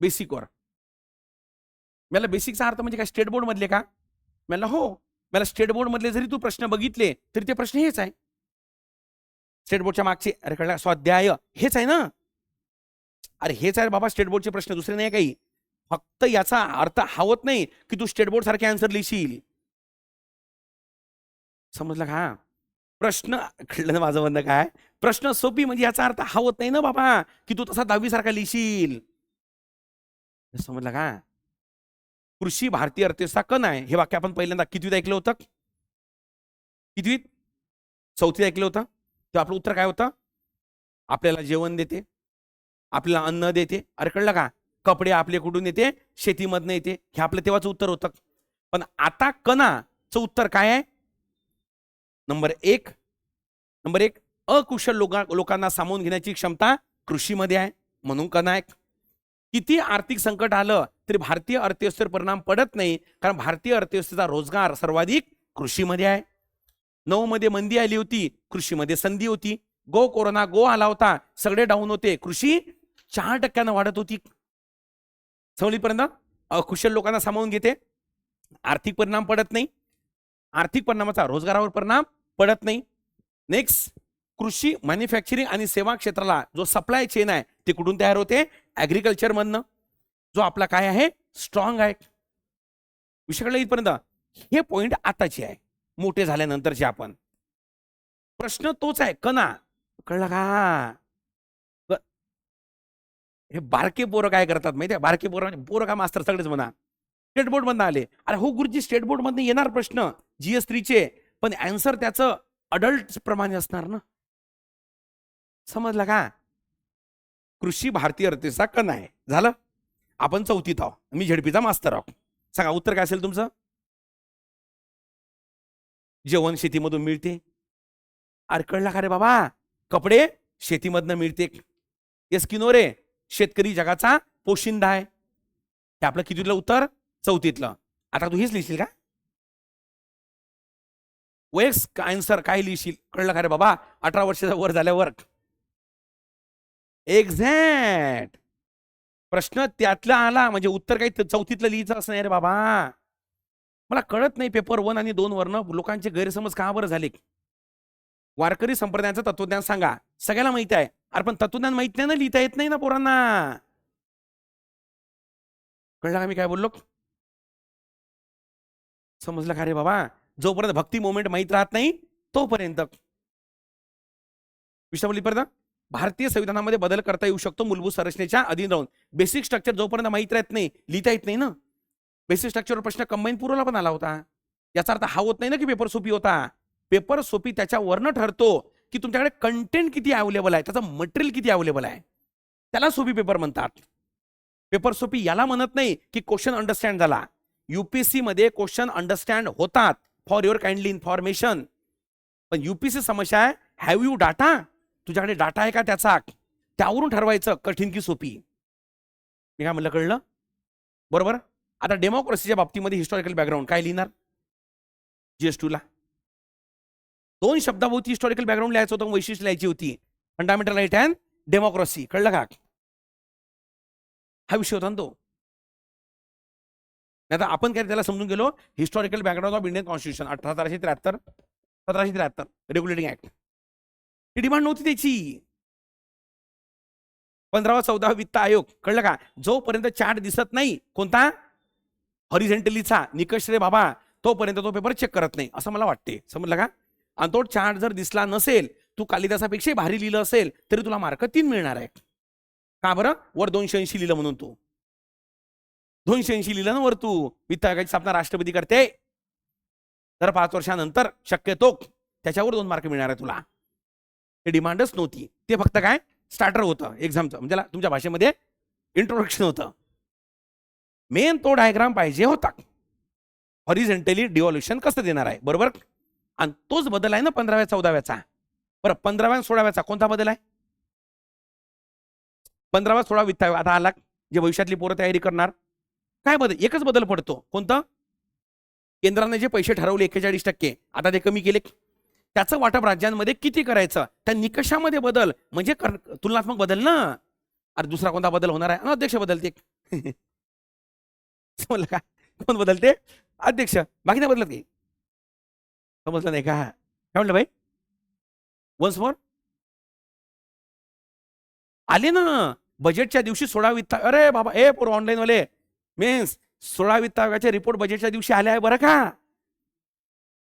बेसिकवर. मला बेसिकचा अर्थ म्हणजे काय? स्टेट बोर्ड मधले का? मला हो. मला स्टेट बोर्ड मधले जरी तू प्रश्न बघितले तरी ते प्रश्न हेच आहे. स्टेट बोर्डच्या मागचे. अरे कळला? स्वाध्याय हेच आहे ना. अरे हेच आहे बाबा स्टेट बोर्डचे प्रश्न, दुसरे नाही काही. फक्त याचा अर्थ हावत नाही की तू स्टेट बोर्ड सारखे आन्सर लिहिशील. समजलं का? प्रश्न कळलं ना माझं म्हणणं काय? प्रश्न सोपी म्हणजे याचा अर्थ हावत नाही ना बाबा की तू तसा 10वी सारखा लिहिशील. समजलं का? कृषी भारतीय अर्थव्यवस्था कण आहे हे वाक्य आपण पहिल्यांदा कितवीत ऐकलं होतं? कितवीत? 4थीत ऐकलं होतं. तर आपलं उत्तर काय होतं? आपल्याला जेवण देते, आपल्याला अन्न देते. अरे कळलं का? कपडे आपले कुठून येते? शेतीमधनं येते. हे आपलं तेव्हाचं उत्तर होतं. पण आता कणाचं उत्तर काय आहे? नंबर एक अकुशल लोकांना सामावून घेण्याची क्षमता कृषीमध्ये आहे, म्हणून कणा आहे. किती आर्थिक संकट आलं तरी भारतीय अर्थव्यवस्थेवर परिणाम पडत नाही, कारण भारतीय अर्थव्यवस्थेचा रोजगार सर्वाधिक कृषीमध्ये आहे. 9 मध्ये मंदी आली होती, कृषीमध्ये संधी होती. कोरोना आला होता, सगळे डाऊन होते, कृषी 4% वाढत होती. समजलीपर्यंत? अकुशल लोकांना सामावून घेते, आर्थिक परिणाम पडत नाही. आर्थिक परिणामाचा रोजगारावर परिणाम पडत नाही. नेक्स्ट, कृषी, मॅन्युफॅक्चरिंग आणि सेवा क्षेत्राला जो सप्लाय चेन आहे ते कुठून तयार होते? ऍग्रिकल्चर मधनं, जो आपला काय आहे? स्ट्रॉंग आहे. विषयाकडे इथपर्यंत. हे पॉइंट आताची आहे, मोठे झाल्यानंतरचे आपण. प्रश्न तोच आहे, कणा. कळलं का? हे बारके पोरं काय करतात माहिती आहे? बारके पोरं का मास्तर सगळेच म्हणा स्टेट बोर्ड मधनं आले. अरे हो गुरुजी, स्टेट बोर्ड मधनं येणार प्रश्न GS3 चे, पण आन्सर त्याचं अडल्ट प्रमाणे असणार ना. समजलं का? कृषी भारतीय अर्थव्यवस्था कण आहे. झालं. आपण 4थीत आहोत, मी झेडपीचा मास्तर आहोत. सांगा उत्तर काय असेल तुमचं? जेवण शेतीमधून मिळते. अरे कळला का रे बाबा? कपडे शेतीमधनं मिळते. एस्किनोरे, शेतकरी जगाचा पोशिंदा आहे. हे आपलं कितीतलं उत्तर? 4थीतलं. आता तू हेच लिहिशील का? वयस्क आन्सर काय लिहिशील? कळलं का रे बाबा? 18 वर्षाचा वर झाल्यावर. एक्झॅक्ट. प्रश्न त्यातला आला म्हणजे उत्तर काही 4थीतलं लिहायचं असं नाही रे बाबा. मला कळत नाही पेपर 1 आणि 2 वरनं लोकांचे गैरसमज का बरं झाले. वारकरी संप्रदायाचं तत्वज्ञान सांगा. सगळ्याला माहिती आहे अरे पण तत्वज्ञान माहित नाही ना, लिहिता येत नाही ना पोरांना. कळलं का मी काय बोललो? समजलं का रे बाबा? जोपर्यंत भक्ती मोमेंट माहित राहत नाही तोपर्यंत. विषयापर्यंत भारतीय संविधानामध्ये बदल करता येऊ शकतो मूलभूत संरचनेच्या अधीन राहून. बेसिक स्ट्रक्चर जोपर्यंत माहित राहत नाही, लिहिता येत नाही ना. बेसिक स्ट्रक्चरवर प्रश्न कंबाईन पूर्वला पण आला होता. याचा अर्थ हा होत नाही ना की पेपर सोपी होता. पेपर सोपी त्याच्यावरनं ठरतो की तुमच्याकडे कंटेंट किती अवेलेबल आहे, त्याचं मटेरियल किती अवेलेबल आहे, त्याला सोपी पेपर म्हणतात. पेपर सोपी याला म्हणत नाही की क्वेश्चन अंडरस्टँड झाला. युपीएससी मध्ये क्वेश्चन अंडरस्टँड होतात, फॉर युअर काइंडली इन्फॉर्मेशन. पण युपीएससी समस्या आहे, हॅव यू डाटा, तुझ्याकडे डाटा आहे का त्याचा, त्यावरून ठरवायचं कठीण की सोपी. मी काय म्हणलं कळलं? बरोबर. आता डेमोक्रेसीच्या बाबतीमध्ये हिस्टॉरिकल बॅकग्राऊंड काय लिहिणार? GS2 ला 2 शब्दाभोवती हिस्टॉरिकल बॅकग्राऊंड लिहायचं होतं, वैशिष्ट्य लिहायची होती. Fundamental right and democracy. कळलं का? हा विषय होता ना तो. नाही तर आपण काय त्याला समजून गेलो, historical background of Indian constitution 1773 regulating act. He demand नव्हती त्याची. 15वा-14वा वित्त आयोग. कळलं का? जोपर्यंत चार्ट दिसत नाही कोणता हॉरिझॉन्टलीचा निकष रे बाबा, तोपर्यंत तो पेपर चेक करत नाही, असं मला वाटते. समजलं का? आणि तो चार्ट जर दिसला नसेल, तू कालिदासापेक्षा भारी लिहिलं असेल तरी तुला मार्क 3 मिळणार आहे. का बरं? वर 280 लिहिलं म्हणून. तू 280 लिहिलं ना वर, तू वित्त आयोगाची स्थापना राष्ट्रपती करते, तर 5 वर्षानंतर शक्यतो त्याच्यावर 2 मार्क मिळणार आहे तुला. ते डिमांडच नव्हती. ते फक्त काय स्टार्टर होतं एक्झामचं, म्हणजे तुमच्या भाषेमध्ये इंट्रोडक्शन होतं. मेन तो डायग्राम पाहिजे होता, हॉरिझॉन्टली डिव्हॉल्युशन कसं देणार आहे. बरोबर. आणि तोच बदल आहे ना 15व्या-14व्याचा. बरं, 15व्या-16व्याचा कोणता बदल आहे? 15वा-16वा वित्त आयोग आता आला, जे भविष्यातली पोरं तयारी करणार. काय बदल? एकच बदल पडतो. कोणतं? केंद्राने जे पैसे ठरवले 41%, आता ते कमी केले. त्याचं वाटप राज्यांमध्ये किती करायचं, त्या निकषामध्ये बदल, म्हणजे तुलनात्मक बदल ना. अरे दुसरा कोणता बदल होणार आहे? अध्यक्ष बदलते. समजलं का? कोण बदलते? अध्यक्ष. बाकी नाही बदलत काही. समजलं नाही का? काय म्हणलं भाई? वन्स मोर आले ना बजेटच्या दिवशी 16 वित्त. अरे बाबा, ए पोर ऑनलाईन वाले मीन्स 16 वित्त आयोगाचे रिपोर्ट बजेटच्या दिवशी आले आहे बरं का?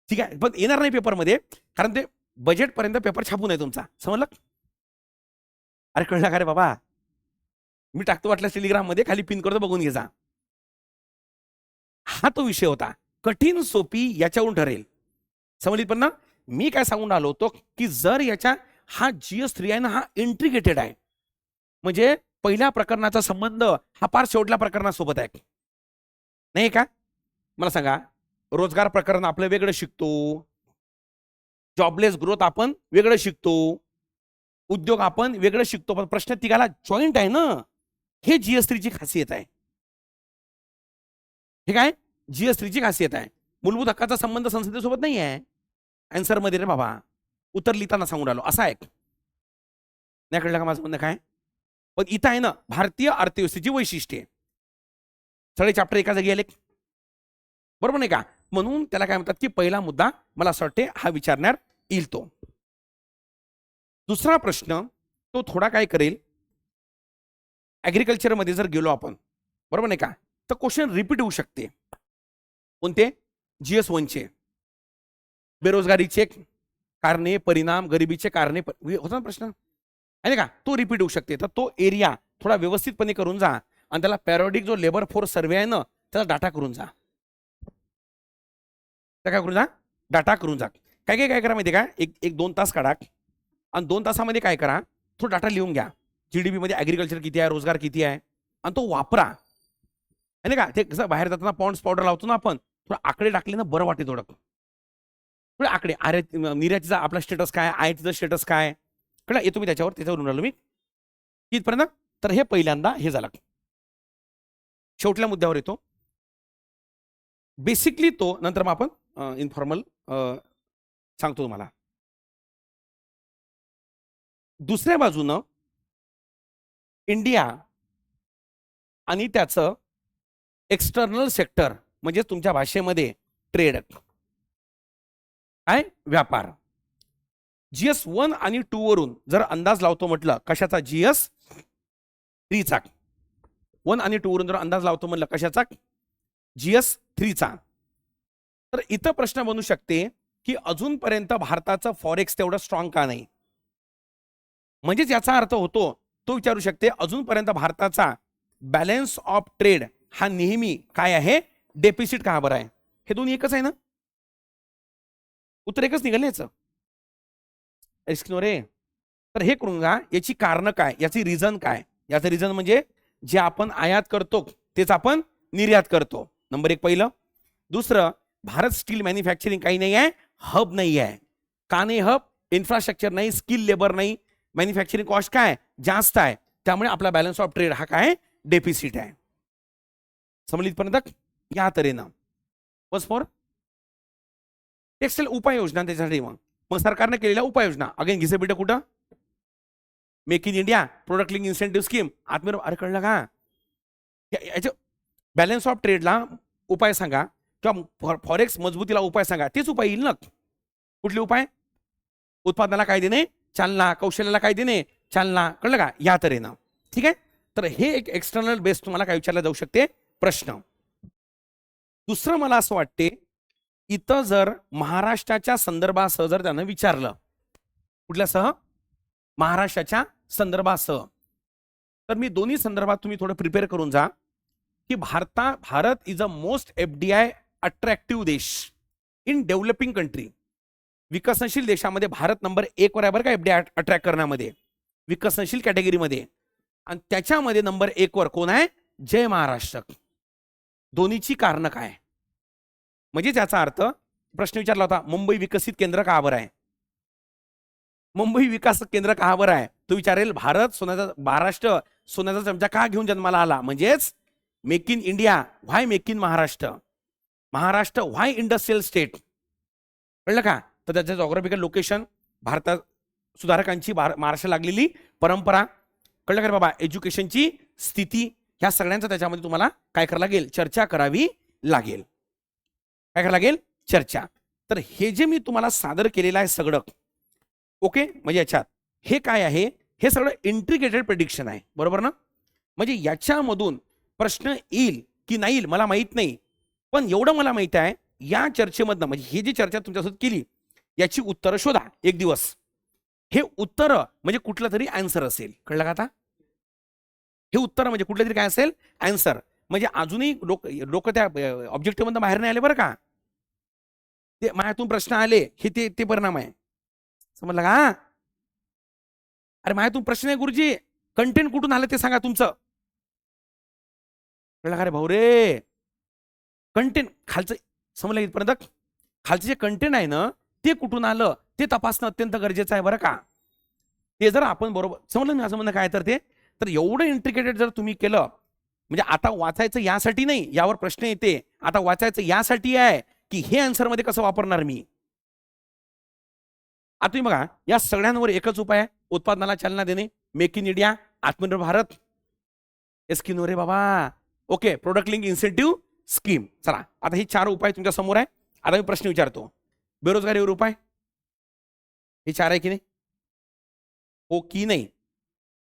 ठीक आहे, पण येणार नाही पेपरमध्ये, कारण ते बजेट पर्यंत पेपर छापून आहे तुमचा. समजलं? अरे कळलं का रे बाबा? मी टाकतो वाटल्यास टेलिग्राम मध्ये, खाली पिन करतो, बघून घे जा. हा तो विषय होता. कठीण सोपी याच्यावरून ठरेल. समजली? पण ना मी काय सांगून आलो होतो की जर याच्या हा GS3 आहे ना, हा इंट्रिगेटेड आहे, म्हणजे पहिल्या प्रकरणाचा संबंध हा फार शेवटल्या प्रकरणासोबत आहे, नाही का? मला सांगा, रोजगार प्रकरण आपलं वेगळं शिकतो, जॉबलेस ग्रोथ आपण वेगळं शिकतो, उद्योग आपण वेगळं शिकतो, पण प्रश्न तिघाला जॉईंट आहे ना. हे GS3 ची खासियत आहे. हे काय GS3 ची खासियत आहे. मूलभूत हक्काचा संबंध संसदेसोबत नाही आहे आन्सर मध्ये रे बाबा. उत्तर लिहिताना सांगून आलो, असा आहे. नाही कळलं का माझं म्हणणं काय? पण इथं आहे ना भारतीय अर्थव्यवस्थेची वैशिष्ट्ये, सगळे चॅप्टर एका जागी आले, बरोबर नाही का? म्हणून त्याला काय म्हणतात की पहिला मुद्दा मला असं वाटते हा विचारण्यात येईल. तो दुसरा प्रश्न तो थोडा काय करेल, ऍग्रिकल्चर मध्ये जर गेलो आपण, बरोबर नाही का, तर क्वेश्चन रिपीट होऊ शकते. कोणते? GS1 चे बेरोजगारीचे कारणे, परिणाम, गरिबीचे कारणे होता ना प्रश्न, आहे का? तो रिपीट होऊ शकते. तर तो एरिया थोडा व्यवस्थितपणे करून जा, आणि त्याला पॅरोडिक जो लेबर फोर्स सर्वे आहे ना, त्याचा डाटा करून जा. काय करून जा? डाटा करून जा. काय करा माहिती का? एक 2 तास काढा, आणि 2 तासामध्ये काय करा, तो डाटा लिहून घ्या. GDP मध्ये ऍग्रिकल्चर किती आहे, रोजगार किती आहे, आणि तो वापरा. आहे का? ते कसं बाहेर जाताना पॉन्ड्स पावडर लावतो ना आपण, थोडं आकडे टाकले ना बरं वाटते. थोडे आकडे, अरे निर्यातीचा आपला स्टेटस काय, आयातीचा स्टेटस काय, कळलं? येतो मी त्याच्यावरून राहिलो मी इथपर्यंत. तर हे पहिल्यांदा हे झालं. शेवटल्या मुद्द्यावर येतो. बेसिकली तो नंतर मग आपण इन्फॉर्मल सांगतो तुम्हाला. दुसऱ्या बाजूनं इंडिया आणि त्याचं एक्सटर्नल सेक्टर, म्हणजे तुमच्या भाषेमध्ये ट्रेड, काय व्यापार. GS 1 आणि 2 वरून जर अंदाज लावतो म्हटलं कशाचा, GS 3 चा. 1 आणि 2 वरून जर अंदाज लावतो म्हटलं कशाचा, GS 3 चा. तर इथं प्रश्न बनू शकते की अजूनपर्यंत भारताचं फॉरेक्स तेवढं स्ट्रॉंग का नाही. म्हणजेच याचा अर्थ होतो, तो विचारू शकते अजूनपर्यंत भारताचा बॅलन्स ऑफ ट्रेड हा नेहमी काय आहे, डेफिसिट का बरं आहे. हे दोन्ही एकच आहे ना, उत्तर एकच निघाल याचं. रे तर हे करून का, याची कारण काय, याची रिझन काय. याचं रिझन म्हणजे जे आपण आयात करतो तेच आपण निर्यात करतो, नंबर एक पहिलं. दुसरं, भारत स्टील मॅन्युफॅक्चरिंग काही नाही आहे, हब नाही आहे. का नाही हब, इन्फ्रास्ट्रक्चर नाही, स्किल लेबर नाही, मॅन्युफॅक्चरिंग कॉस्ट काय जास्त आहे, त्यामुळे आपला बॅलन्स ऑफ ट्रेड हा काय डेफिसिट आहे. समजलीपर्यंत या तऱ्हेनं. बस फॉर टेक्सटाईल उपाययोजना त्याच्यासाठी. मग सरकारने केलेल्या उपाययोजना अगेन घिसे बेटा कुठं, make in India, product link incentive scheme, आत्मनिर्भर. अरे कळलं का, याच्या बॅलन्स ऑफ ट्रेडला उपाय सांगा किंवा फॉरेक्स मजबूतीला उपाय सांगा, तेच उपाय येईल ना. कुठले उपाय, उत्पादनाला काय देणे चालना, कौशल्याला काय देणे चालना, कळलं का, या तऱ्हेनं. ठीक आहे. तर हे एक एक्सटर्नल बेस तुम्हाला काय विचारला जाऊ शकते प्रश्न. दुसरं मला असं वाटते, इथं जर महाराष्ट्राच्या संदर्भासह जर त्यानं विचारलं, कुठल्यासह, महाराष्ट्राच्या संदर्भासह, तर मी दोन्ही संदर्भात तुम्ही थोडं प्रिपेअर करून जा की Bharat is a most FDI attractive देश इन डेव्हलपिंग कंट्री. विकसनशील देशामध्ये भारत नंबर 1 वर आहे बरं का FDI अट्रॅक्ट करण्यामध्ये, विकसनशील कॅटेगरीमध्ये. आणि त्याच्यामध्ये नंबर 1 वर कोण आहे, जय महाराष्ट्र. दोन्हीची कारण काय, म्हणजे त्याचा अर्थ प्रश्न विचारला होता, मुंबई विकसित केंद्र का बरं आहे, मुंबई विकास केंद्र का बरं आहे. तो विचारेल भारत सोन्याचा, महाराष्ट्र सोन्याचा चमचा का घेऊन जन्माला आला, म्हणजेच make in India, why make in Maharashtra, Maharashtra why industrial state, कळलं का. तर त्याचं जॉग्राफिकल लोकेशन, भारतात सुधारकांची महाराष्ट्र लागलेली परंपरा, कळलं का रे बाबा, एज्युकेशनची स्थिती, ह्या सगळ्यांचा त्याच्यामध्ये तुम्हाला काय करावं लागेल, चर्चा करावी लागेल. काय करावं लागेल, चर्चा. तर हे जे मी तुम्हाला सादर केलेलं आहे सगळं, ओके, म्हणजे याच्यात हे काय आहे, हे सगळं इंट्रिकेटेड प्रेडिक्शन आहे, बरोबर ना. म्हणजे याच्यामधून प्रश्न येईल की नाही येईल मला माहित नाही, पण एवढं मला माहित आहे, या चर्चेमधनं, म्हणजे ही जी चर्चा तुमच्यासोबत केली याची उत्तरं शोधा एक दिवस. हे उत्तर म्हणजे कुठलं तरी आन्सर असेल, कळलं का आता. हे उत्तर म्हणजे कुठलं तरी काय असेल, आन्सर. म्हणजे अजूनही लोक त्या ऑब्जेक्टिव्ह मधून बाहेर नाही आले बरं का, ते माझ्यातून प्रश्न आले, हे ते परिणाम आहे, समजलं का. अरे माझ्यातून प्रश्न आहे गुरुजी, कंटेंट कुठून आलं ते सांगा तुमचं, कळलं का रे भाऊ रे. कंटेंट खालचं समजलं इथपर्यंत, खालचं जे कंटेंट आहे ना ते कुठून आलं ते तपासणं अत्यंत गरजेचं आहे बरं का. ते जर आपण बरोबर समजलं मी असं म्हणणं काय, तर ते तर एवढं इंट्रिकेटेड जर तुम्ही केलं, म्हणजे आता वाचायचं यासाठी नाही, यावर प्रश्न येते, आता वाचायचं यासाठी आहे की हे आन्सर मध्ये कसं वापरणार मी. आता तुम्ही बघा, या सगळ्यांवर एकच उपाय आहे, उत्पादनाला चालना देणे, मेक इन इंडिया, आत्मनिर्भर भारत, स्कीम रे बाबा, okay, product link incentive scheme. चला आता ही 4 उपाय तुमच्या समोर आहे. आता मी प्रश्न विचारतो, बेरोजगारीवर उपाय, हे 4 आहे की नाही, हो की नाही.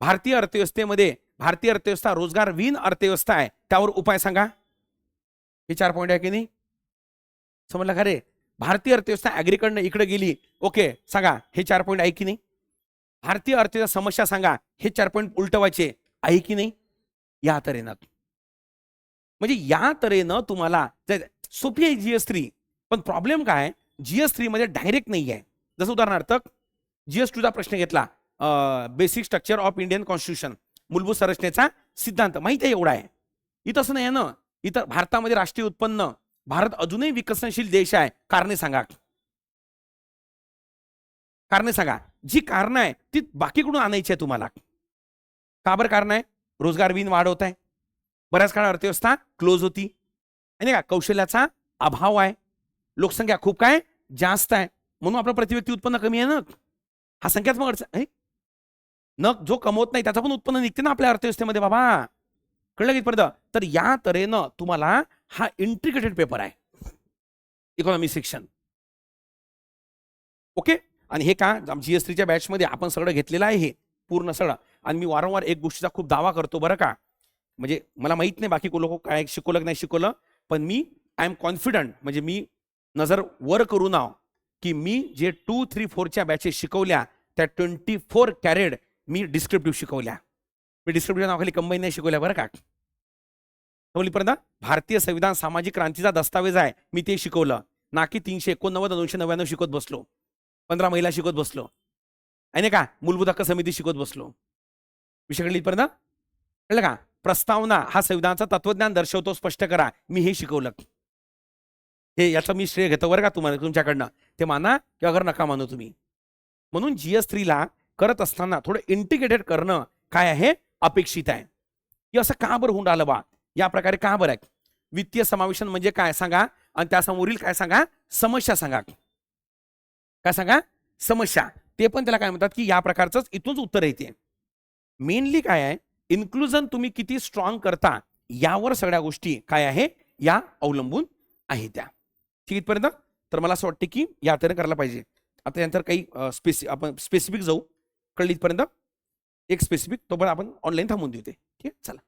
भारतीय अर्थव्यवस्थेमध्ये, भारतीय अर्थव्यवस्था रोजगार विहीन अर्थव्यवस्था आहे, त्यावर उपाय सांगा, हे 4 पॉईंट आहे की नाही, समजलं का रे. भारतीय अर्थव्यवस्था ऍग्रीकडनं इकडे गेली, ओके सांगा, हे 4 पॉईंट आहे की नाही. भारतीय अर्थव्यवस्था समस्या सांगा, हे 4 पॉईंट उलटवायचे आहे की नाही. या तऱ्हेनं, म्हणजे या तऱ्हेनं तुम्हाला सोपी आहे GS3, पण प्रॉब्लेम काय, GS3 मध्ये डायरेक्ट नाही आहे. जसं उदाहरणार्थ GS2 चा प्रश्न घेतला, basic structure of Indian constitution, मूलभूत संरचनेचा सिद्धांत, माहिती आहे एवढा आहे. इथं असं नाही आहे ना. इथं भारतामध्ये राष्ट्रीय उत्पन्न, भारत अजूनही विकसनशील देश आहे, कारणे सांगा, कारणे सांगा. जी कारण आहे ती बाकीकडून आणायची आहे तुम्हाला. का बरं कारण आहे, रोजगार विहीन वाढ होत आहे, बऱ्याच काळ अर्थव्यवस्था क्लोज होती, नाही का, कौशल्याचा अभाव आहे, लोकसंख्या खूप काय जास्त आहे, म्हणून आपलं प्रतिव्यक्ती उत्पन्न कमी आहे ना. हा संख्यात्मक अडचण आहे न, जो कमवत नाही त्याचं पण उत्पन्न निघते ना आपल्या अर्थव्यवस्थेमध्ये बाबा, कळलं कितपर्यंत. तर या तऱ्हेनं तुम्हाला हा इंट्रिकेटेड पेपर आहे, इकॉनॉमी सेक्शन, ओके. आणि हे का GS3च्या बॅचमध्ये आपण सगळं घेतलेलं आहे हे पूर्ण सगळं. आणि मी वारंवार एक गोष्टीचा खूप दावा करतो बरं का, म्हणजे मला माहित नाही बाकी लोक काय शिकवलं की नाही शिकवलं, पण मी आय एम कॉन्फिडंट, म्हणजे मी नजर वर करू नाव की मी जे 2, 3, 4च्या बॅचेस शिकवल्या त्या 24 कॅरेट मी डिस्क्रिप्टिव्ह शिकवल्या. मी डिस्क्रिप्टिव्ह नावाखाली कंबाईन नाही शिकवल्या बरं का. समजलीपर्यंत भारतीय संविधान सामाजिक क्रांतीचा दस्तावेज आहे मी ते शिकवलं, ना की 389 299 शिकवत बसलो, 15 महिला शिकवत बसलो आहे नाही का, मूलभूत हक्क समिती शिकवत बसलो. विषय कळली इथपर्यंत? कळलं का? प्रस्तावना हा संविधानाचं तत्वज्ञान दर्शवतो, स्पष्ट करा, मी हे शिकवलं. हे याचं मी श्रेय घेतो बरं का तुम्हाला, तुमच्याकडनं. ते माना किंवा अगर नका मानू तुम्ही. म्हणून GS3ला करत असताना थोडं इंटिग्रेटेड करणं काय आहे अपेक्षित आहे. की असं का बरं होऊन राहिलं बा, या प्रकारे का बरं आहे? वित्तीय समावेशन म्हणजे काय सांगा, आणि त्यासमोरील काय सांगा, समस्या सांगा. काय सांगा, समस्या. ते पण त्याला काय म्हणतात की या प्रकारचंच इथूनच उत्तर येते. मेनली काय आहे, इन्क्लुजन तुम्ही किती स्ट्रॉंग करता यावर सगळ्या गोष्टी काय आहे या अवलंबून आहे त्या. ठीक इथपर्यंत? तर मला असं वाटतं की या तऱ्हेने करायला पाहिजे. आता यानंतर काही आपण स्पेसिफिक जाऊ. कळली इथपर्यंत? एक स्पेसिफिक तोपर्यंत आपण ऑनलाईन थांबून देऊ ते. ठीक आहे, चला.